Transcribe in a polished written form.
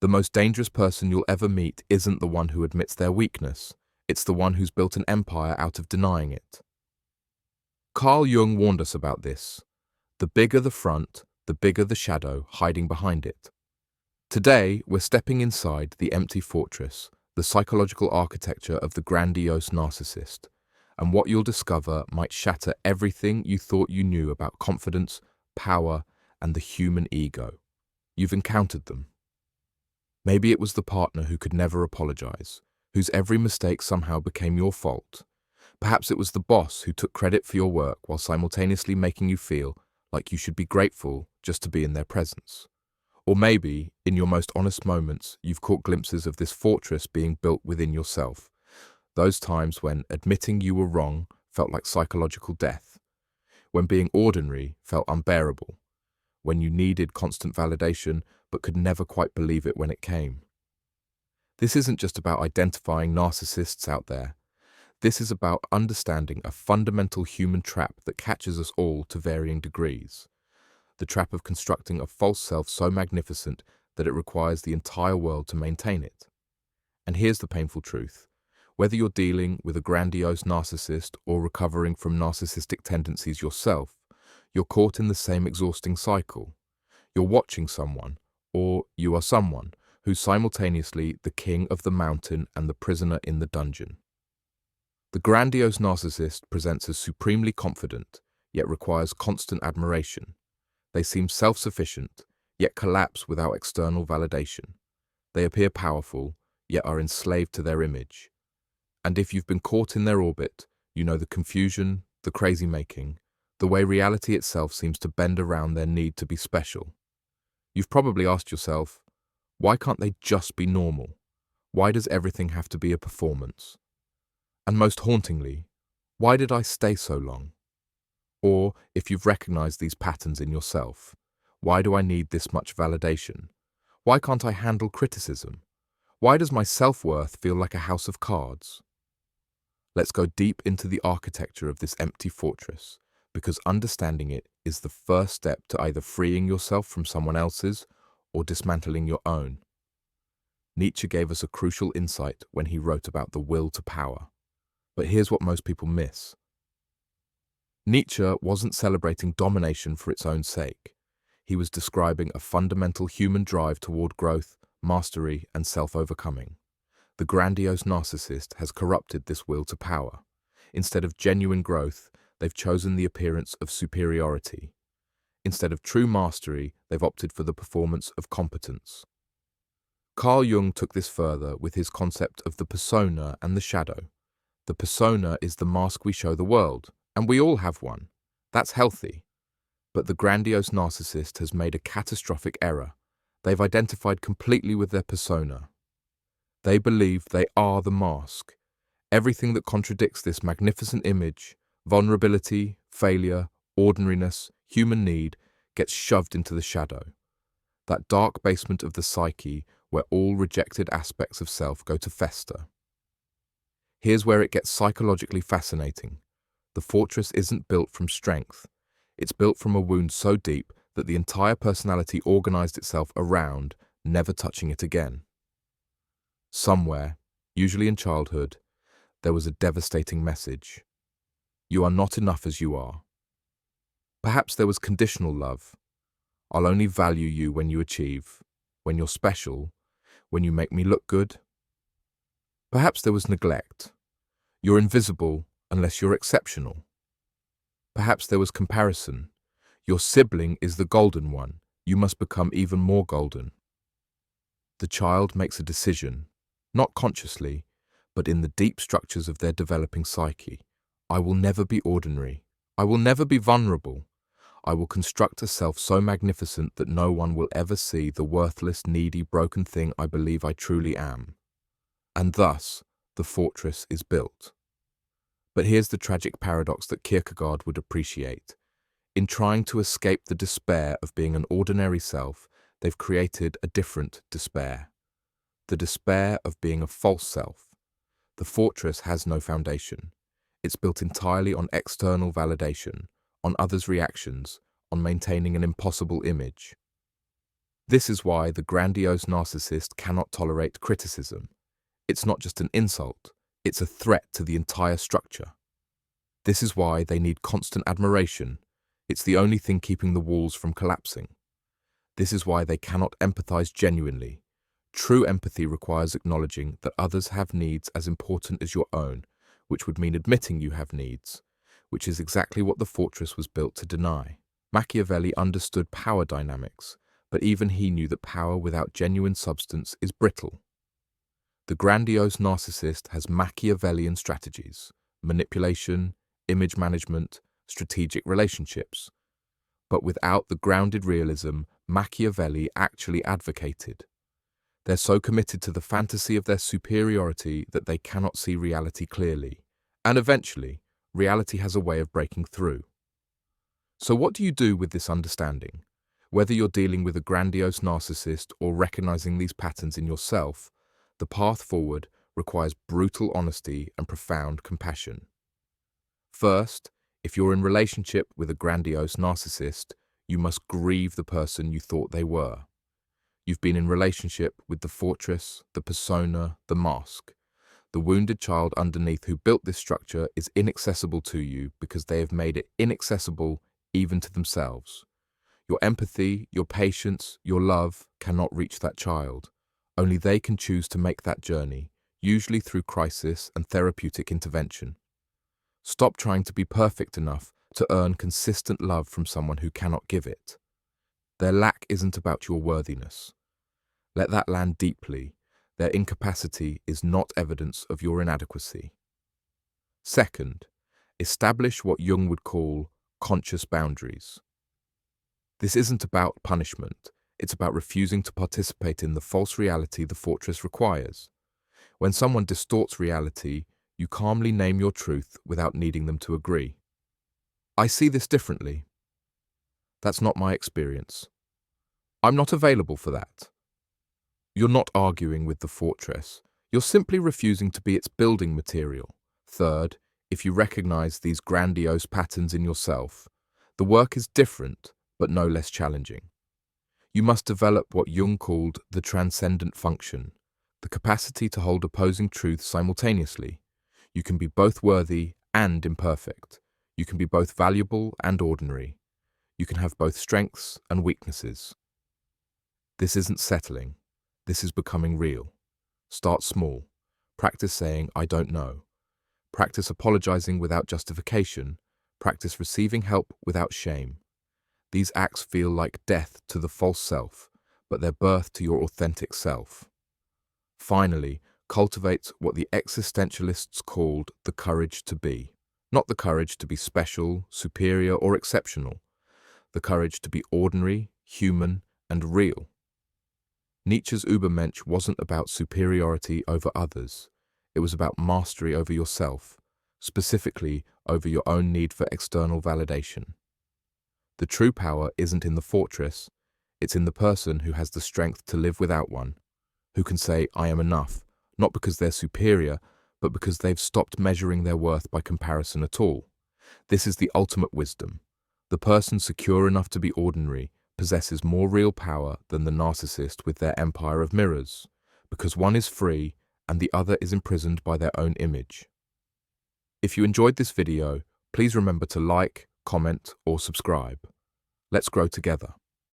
The most dangerous person you'll ever meet isn't the one who admits their weakness. It's the one who's built an empire out of denying it. Carl Jung warned us about this. The bigger the front, the bigger the shadow hiding behind it. Today, we're stepping inside the empty fortress, the psychological architecture of the grandiose narcissist, and what you'll discover might shatter everything you thought you knew about confidence, power, and the human ego. You've encountered them. Maybe it was the partner who could never apologize, whose every mistake somehow became your fault. Perhaps it was the boss who took credit for your work while simultaneously making you feel like you should be grateful just to be in their presence. Or maybe, in your most honest moments, you've caught glimpses of this fortress being built within yourself. Those times when admitting you were wrong felt like psychological death. When being ordinary felt unbearable. When you needed constant validation but could never quite believe it when it came. This isn't just about identifying narcissists out there. This is about understanding a fundamental human trap that catches us all to varying degrees. The trap of constructing a false self so magnificent that it requires the entire world to maintain it. And here's the painful truth. Whether you're dealing with a grandiose narcissist or recovering from narcissistic tendencies yourself, you're caught in the same exhausting cycle. You're watching someone, or you are someone, who's simultaneously the king of the mountain and the prisoner in the dungeon. The grandiose narcissist presents as supremely confident, yet requires constant admiration. They seem self-sufficient, yet collapse without external validation. They appear powerful, yet are enslaved to their image. And if you've been caught in their orbit, you know the confusion, the crazy-making, the way reality itself seems to bend around their need to be special. You've probably asked yourself, why can't they just be normal? Why does everything have to be a performance? And most hauntingly, why did I stay so long? Or, if you've recognized these patterns in yourself, why do I need this much validation? Why can't I handle criticism? Why does my self-worth feel like a house of cards? Let's go deep into the architecture of this empty fortress, because understanding it is the first step to either freeing yourself from someone else's or dismantling your own. Nietzsche gave us a crucial insight when he wrote about the will to power. But here's what most people miss. Nietzsche wasn't celebrating domination for its own sake. He was describing a fundamental human drive toward growth, mastery, and self-overcoming. The grandiose narcissist has corrupted this will to power. Instead of genuine growth, they've chosen the appearance of superiority. Instead of true mastery, they've opted for the performance of competence. Carl Jung took this further with his concept of the persona and the shadow. The persona is the mask we show the world, and we all have one. That's healthy. But the grandiose narcissist has made a catastrophic error. They've identified completely with their persona. They believe they are the mask. Everything that contradicts this magnificent image, vulnerability, failure, ordinariness, human need, gets shoved into the shadow. That dark basement of the psyche where all rejected aspects of self go to fester. Here's where it gets psychologically fascinating. The fortress isn't built from strength. It's built from a wound so deep that the entire personality organized itself around, never touching it again. Somewhere, usually in childhood, there was a devastating message. You are not enough as you are. Perhaps there was conditional love. I'll only value you when you achieve, when you're special, when you make me look good. Perhaps there was neglect. You're invisible unless you're exceptional. Perhaps there was comparison. Your sibling is the golden one. You must become even more golden. The child makes a decision, not consciously, but in the deep structures of their developing psyche. I will never be ordinary. I will never be vulnerable. I will construct a self so magnificent that no one will ever see the worthless, needy, broken thing I believe I truly am. And thus, the fortress is built. But here's the tragic paradox that Kierkegaard would appreciate. In trying to escape the despair of being an ordinary self, they've created a different despair. The despair of being a false self. The fortress has no foundation. It's built entirely on external validation, on others' reactions, on maintaining an impossible image. This is why the grandiose narcissist cannot tolerate criticism. It's not just an insult, it's a threat to the entire structure. This is why they need constant admiration. It's the only thing keeping the walls from collapsing. This is why they cannot empathize genuinely. True empathy requires acknowledging that others have needs as important as your own, which would mean admitting you have needs, which is exactly what the fortress was built to deny. Machiavelli understood power dynamics, but even he knew that power without genuine substance is brittle. The grandiose narcissist has Machiavellian strategies: manipulation, image management, strategic relationships. But without the grounded realism Machiavelli actually advocated. They're so committed to the fantasy of their superiority that they cannot see reality clearly. And eventually, reality has a way of breaking through. So what do you do with this understanding? Whether you're dealing with a grandiose narcissist or recognizing these patterns in yourself, the path forward requires brutal honesty and profound compassion. First, if you're in relationship with a grandiose narcissist, you must grieve the person you thought they were. You've been in relationship with the fortress, the persona, the mask. The wounded child underneath who built this structure is inaccessible to you because they have made it inaccessible even to themselves. Your empathy, your patience, your love cannot reach that child. Only they can choose to make that journey, usually through crisis and therapeutic intervention. Stop trying to be perfect enough to earn consistent love from someone who cannot give it. Their lack isn't about your worthiness. Let that land deeply. Their incapacity is not evidence of your inadequacy. Second, establish what Jung would call conscious boundaries. This isn't about punishment. It's about refusing to participate in the false reality the fortress requires. When someone distorts reality, you calmly name your truth without needing them to agree. I see this differently. That's not my experience. I'm not available for that. You're not arguing with the fortress. You're simply refusing to be its building material. Third, if you recognize these grandiose patterns in yourself, the work is different, but no less challenging. You must develop what Jung called the transcendent function, the capacity to hold opposing truths simultaneously. You can be both worthy and imperfect. You can be both valuable and ordinary. You can have both strengths and weaknesses. This isn't settling. This is becoming real. Start small. Practice saying, I don't know. Practice apologizing without justification. Practice receiving help without shame. These acts feel like death to the false self, but they're birth to your authentic self. Finally, cultivate what the existentialists called the courage to be. Not the courage to be special, superior, or exceptional. The courage to be ordinary, human, and real. Nietzsche's Übermensch wasn't about superiority over others. It was about mastery over yourself, specifically over your own need for external validation. The true power isn't in the fortress, it's in the person who has the strength to live without one, who can say, I am enough, not because they're superior, but because they've stopped measuring their worth by comparison at all. This is the ultimate wisdom. The person secure enough to be ordinary possesses more real power than the narcissist with their empire of mirrors, because one is free and the other is imprisoned by their own image. If you enjoyed this video, please remember to like, comment, or subscribe. Let's grow together.